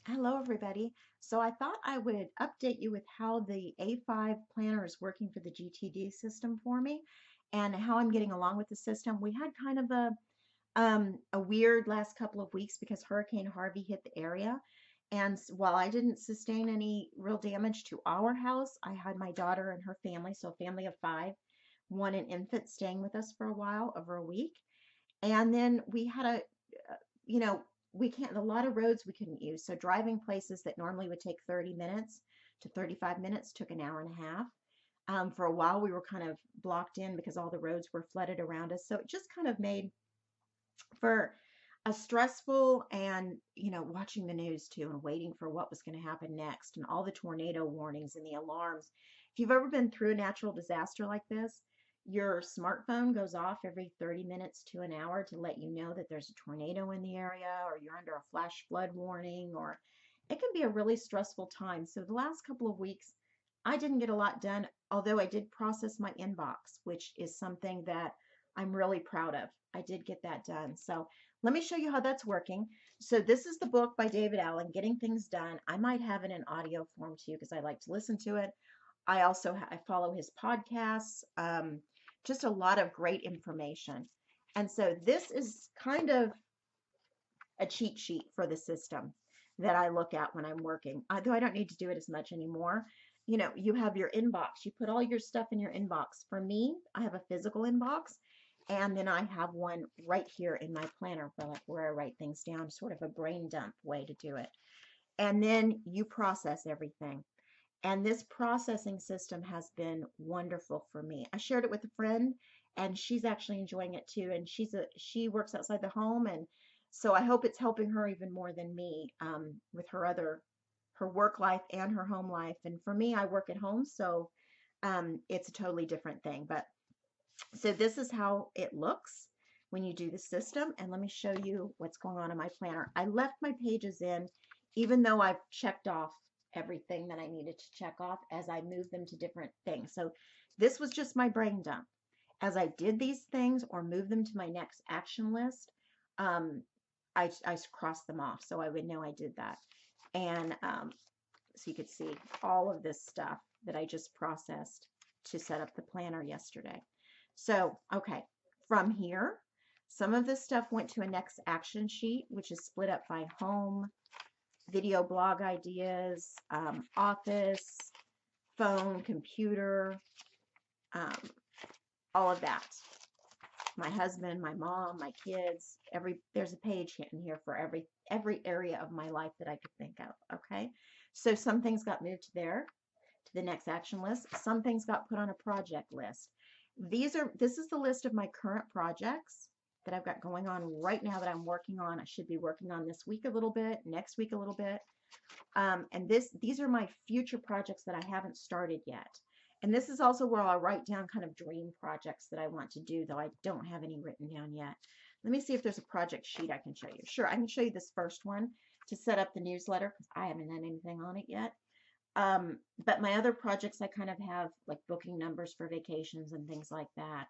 Hello, everybody. So I thought I would update you with how the A5 planner is working for the GTD system for me and how I'm getting along with the system. We had kind of a weird last couple of weeks because Hurricane Harvey hit the area. And while I didn't sustain any real damage to our house, I had my daughter and her family, so a family of five, one an infant staying with us for a while, over a week. And then we had you know, we can't, a lot of roads we couldn't use. So driving places that normally would take 30 minutes to 35 minutes took an hour and a half. For a while, we were kind of blocked in because all the roads were flooded around us. So it just kind of made for a stressful and, watching the news too and waiting for what was going to happen next and all the tornado warnings and the alarms. If you've ever been through a natural disaster like this, your smartphone goes off every 30 minutes to an hour to let you know that there's a tornado in the area or you're under a flash flood warning, or it can be a really stressful time. So the last couple of weeks, I didn't get a lot done, although I did process my inbox, which is something that I'm really proud of. I did get that done. So let me show you how that's working. So this is the book by David Allen, Getting Things Done. I might have it in audio form too because I like to listen to it. I also I follow his podcasts. Just a lot of great information. And so this is kind of a cheat sheet for the system that I look at when I'm working. Though I don't need to do it as much anymore. You have your inbox. You put all your stuff in your inbox. For me, I have a physical inbox, and then I have one right here in my planner where I write things down, sort of a brain dump way to do it. And then you process everything. And this processing system has been wonderful for me. I shared it with a friend and she's actually enjoying it too. And she works outside the home, and so I hope it's helping her even more than me, with her work life and her home life. And for me, I work at home, so it's a totally different thing. But so this is how it looks when you do the system. And let me show you what's going on in my planner. I left my pages in, even though I've checked off everything that I needed to check off as I moved them to different things. So this was just my brain dump. As I did these things or moved them to my next action list, um, I crossed them off so I would know I did that. And so you could see all of this stuff that I just processed to set up the planner yesterday. So, okay, from here, some of this stuff went to a next action sheet, which is split up by home, video blog ideas, office, phone, computer, um, all of that. My husband, my mom, my kids, there's a page in here for every area of my life that I could think of. Okay. So some things got moved there to the next action list. Some things got put on a project list. This is the list of my current projects that I've got going on right now that I'm working on. I should be working on this week a little bit, next week a little bit. And these are my future projects that I haven't started yet. And this is also where I'll write down kind of dream projects that I want to do, though I don't have any written down yet. Let me see if there's a project sheet I can show you. Sure, I can show you this first one to set up the newsletter because I haven't done anything on it yet. But my other projects, I kind of have like booking numbers for vacations and things like that.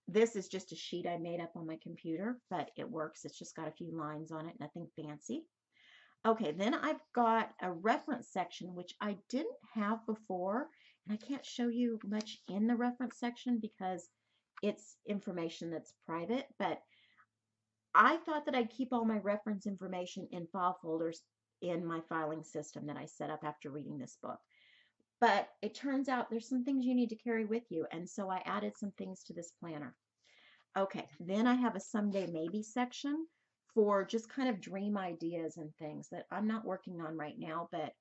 This is just a sheet I made up on my computer, but it works. It's just got a few lines on it, nothing fancy. Okay, then I've got a reference section, which I didn't have before, and I can't show you much in the reference section because it's information that's private, but I thought that I'd keep all my reference information in file folders in my filing system that I set up after reading this book. But it turns out there's some things you need to carry with you, and so I added some things to this planner. Okay, then I have a someday maybe section for just kind of dream ideas and things that I'm not working on right now, but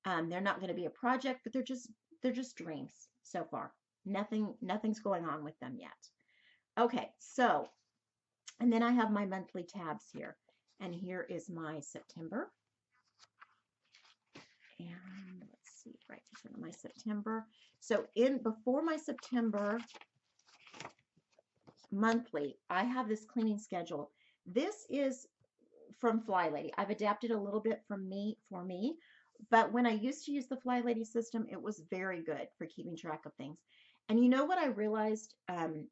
they're not going to be a project, but they're just dreams so far. Nothing's going on with them yet. Okay, so and then I have my monthly tabs here, and here is my September, and let's see, right in front of my September. So in before my September monthly, I have this cleaning schedule. This is from Fly Lady. I've adapted a little bit from me for me, but when I used to use the Fly Lady system, it was very good for keeping track of things. And you know what I realized,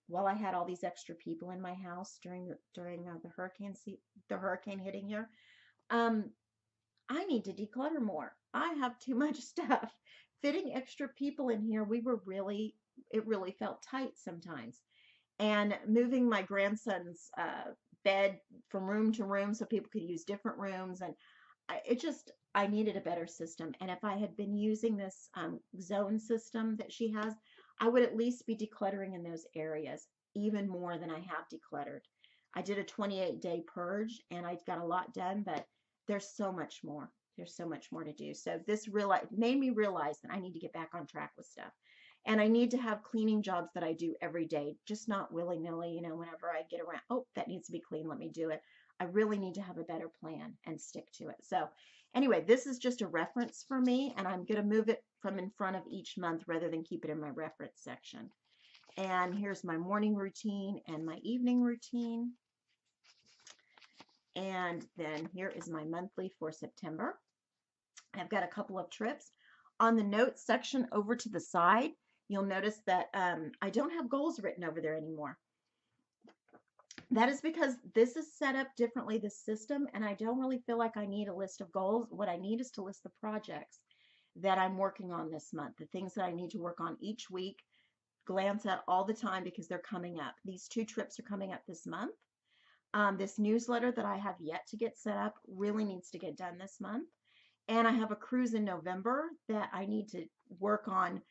while I had all these extra people in my house during the hurricane hitting here, um, I need to declutter more. I have too much stuff. Fitting extra people in here, it really felt tight sometimes. And moving my grandson's bed from room to room so people could use different rooms. And I needed a better system. And if I had been using this zone system that she has, I would at least be decluttering in those areas even more than I have decluttered. I did a 28-day purge and I got a lot done, but there's so much more. There's so much more to do. So this made me realize that I need to get back on track with stuff. And I need to have cleaning jobs that I do every day, just not willy-nilly, whenever I get around, oh, that needs to be clean, let me do it. I really need to have a better plan and stick to it. So anyway, this is just a reference for me, and I'm going to move it from in front of each month rather than keep it in my reference section. And here's my morning routine and my evening routine. And then here is my monthly for September. I've got a couple of trips. On the notes section over to the side, you'll notice that I don't have goals written over there anymore. That is because this is set up differently, this system, and I don't really feel like I need a list of goals. What I need is to list the projects that I'm working on this month, the things that I need to work on each week, glance at all the time because they're coming up. These 2 trips are coming up this month. This newsletter that I have yet to get set up really needs to get done this month. And I have a cruise in November that I need to work on.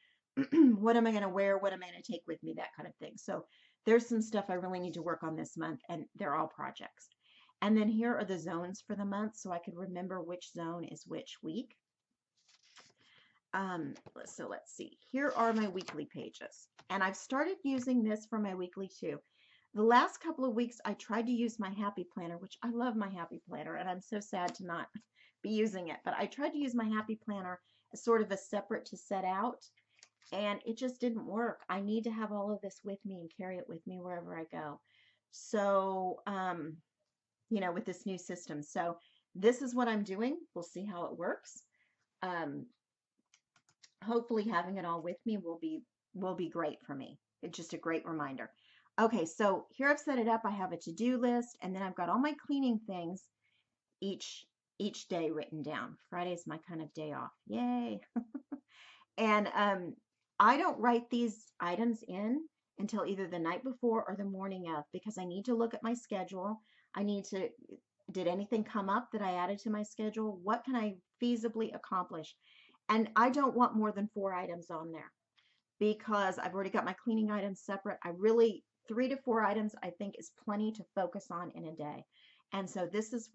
What am I going to wear? What am I going to take with me? That kind of thing. So there's some stuff I really need to work on this month, and they're all projects. And then here are the zones for the month so I could remember which zone is which week. So let's see. Here are my weekly pages. And I've started using this for my weekly too. The last couple of weeks, I tried to use my Happy Planner, which I love my Happy Planner, and I'm so sad to not be using it. But I tried to use my Happy Planner as sort of a separate to set out, and it just didn't work. I need to have all of this with me and carry it with me wherever I go. So, with this new system. So this is what I'm doing. We'll see how it works. Hopefully having it all with me will be great for me. It's just a great reminder. Okay, so here I've set it up. I have a to-do list, and then I've got all my cleaning things each day written down. Friday is my kind of day off. Yay. And I don't write these items in until either the night before or the morning of because I need to look at my schedule. Did anything come up that I added to my schedule? What can I feasibly accomplish? And I don't want more than 4 items on there because I've already got my cleaning items separate. 3 to 4 items I think is plenty to focus on in a day. And so this is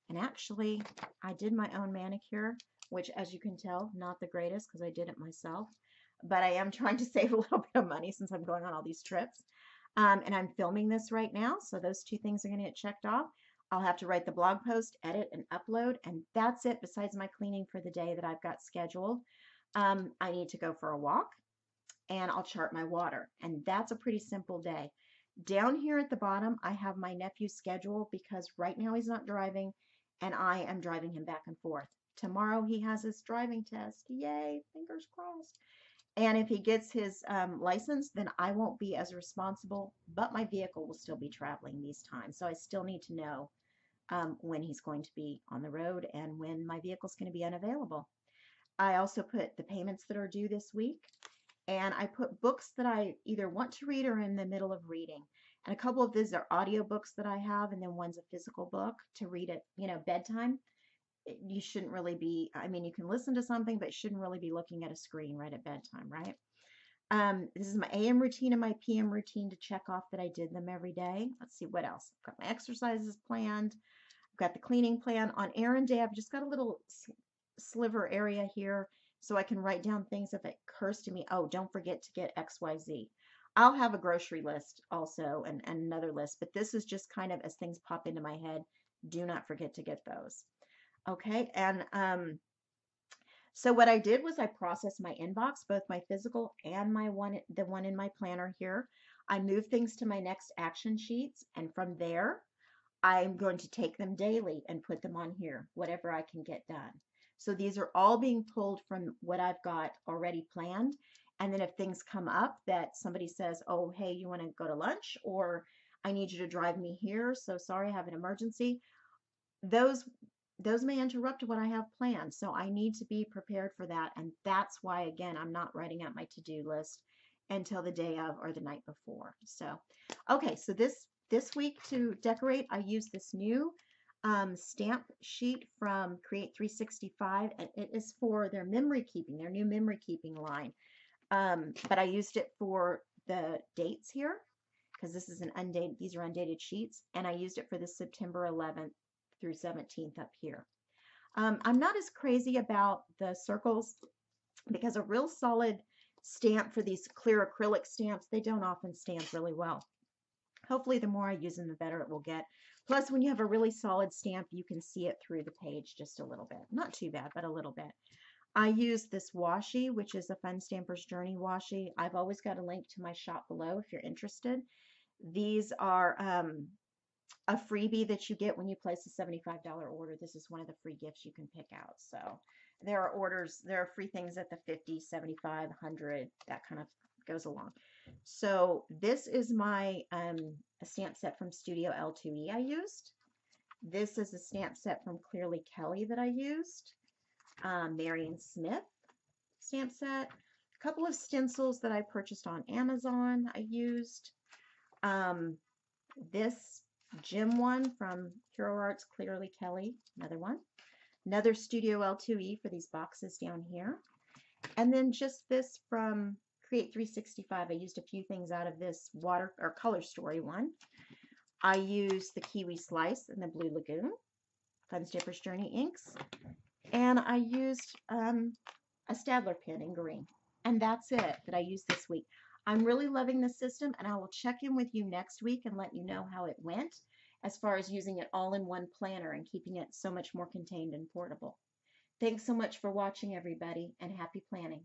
and actually I did my own manicure, which as you can tell, not the greatest because I did it myself. But I am trying to save a little bit of money since I'm going on all these trips. And I'm filming this right now, so those 2 things are going to get checked off. I'll have to write the blog post, edit, and upload, and that's it besides my cleaning for the day that I've got scheduled. I need to go for a walk, and I'll chart my water, and that's a pretty simple day. Down here at the bottom, I have my nephew's schedule because right now he's not driving, and I am driving him back and forth. Tomorrow he has his driving test. Yay, fingers crossed. And if he gets his license, then I won't be as responsible, but my vehicle will still be traveling these times. So I still need to know when he's going to be on the road and when my vehicle's going to be unavailable. I also put the payments that are due this week, and I put books that I either want to read or in the middle of reading. And a couple of these are audio books that I have, and then one's a physical book to read at bedtime. You shouldn't really be, you can listen to something, but you shouldn't really be looking at a screen right at bedtime, right? This is my AM routine and my PM routine to check off that I did them every day. Let's see what else. I've got my exercises planned. I've got the cleaning plan. On errand day, I've just got a little sliver area here so I can write down things if it occurs to me. Oh, don't forget to get XYZ. I'll have a grocery list also and another list, but this is just kind of as things pop into my head. Do not forget to get those. Okay, and so what I did was I processed my inbox, both my physical and the one in my planner here. I moved things to my next action sheets, and from there, I'm going to take them daily and put them on here, whatever I can get done. So these are all being pulled from what I've got already planned. And then if things come up that somebody says, oh, hey, you want to go to lunch, or I need you to drive me here, so sorry, I have an emergency. Those those may interrupt what I have planned. So I need to be prepared for that. And that's why, again, I'm not writing out my to-do list until the day of or the night before. So, okay, so this week to decorate, I use this new stamp sheet from Create 365, and it is for their memory keeping, their new memory keeping line. But I used it for the dates here because this is an undated, these are undated sheets, and I used it for the September 11th through 17th up here. I'm not as crazy about the circles because a real solid stamp for these clear acrylic stamps, they don't often stamp really well. Hopefully the more I use them, the better it will get. Plus, when you have a really solid stamp, you can see it through the page just a little bit. Not too bad, but a little bit. I use this washi, which is a Fun Stamper's Journey washi. I've always got a link to my shop below if you're interested. These are a freebie that you get when you place a $75 order. This is one of the free gifts you can pick out. So there are orders, there are free things at the 50, 75, 100, that kind of goes along. So this is my a stamp set from Studio L2E I used. This is a stamp set from Clearly Kelly that I used. Marion Smith stamp set. A couple of stencils that I purchased on Amazon I used. This Gem one from Hero Arts Clearly Kelly, another one. Another Studio L2E for these boxes down here. And then just this from Create 365. I used a few things out of this water or color story one. I used the Kiwi Slice and the Blue Lagoon, Fun Stamper's Journey inks. And I used a Stadler pen in green. And that's it that I used this week. I'm really loving the system, and I will check in with you next week and let you know how it went as far as using it all in one planner and keeping it so much more contained and portable. Thanks so much for watching, everybody, and happy planning.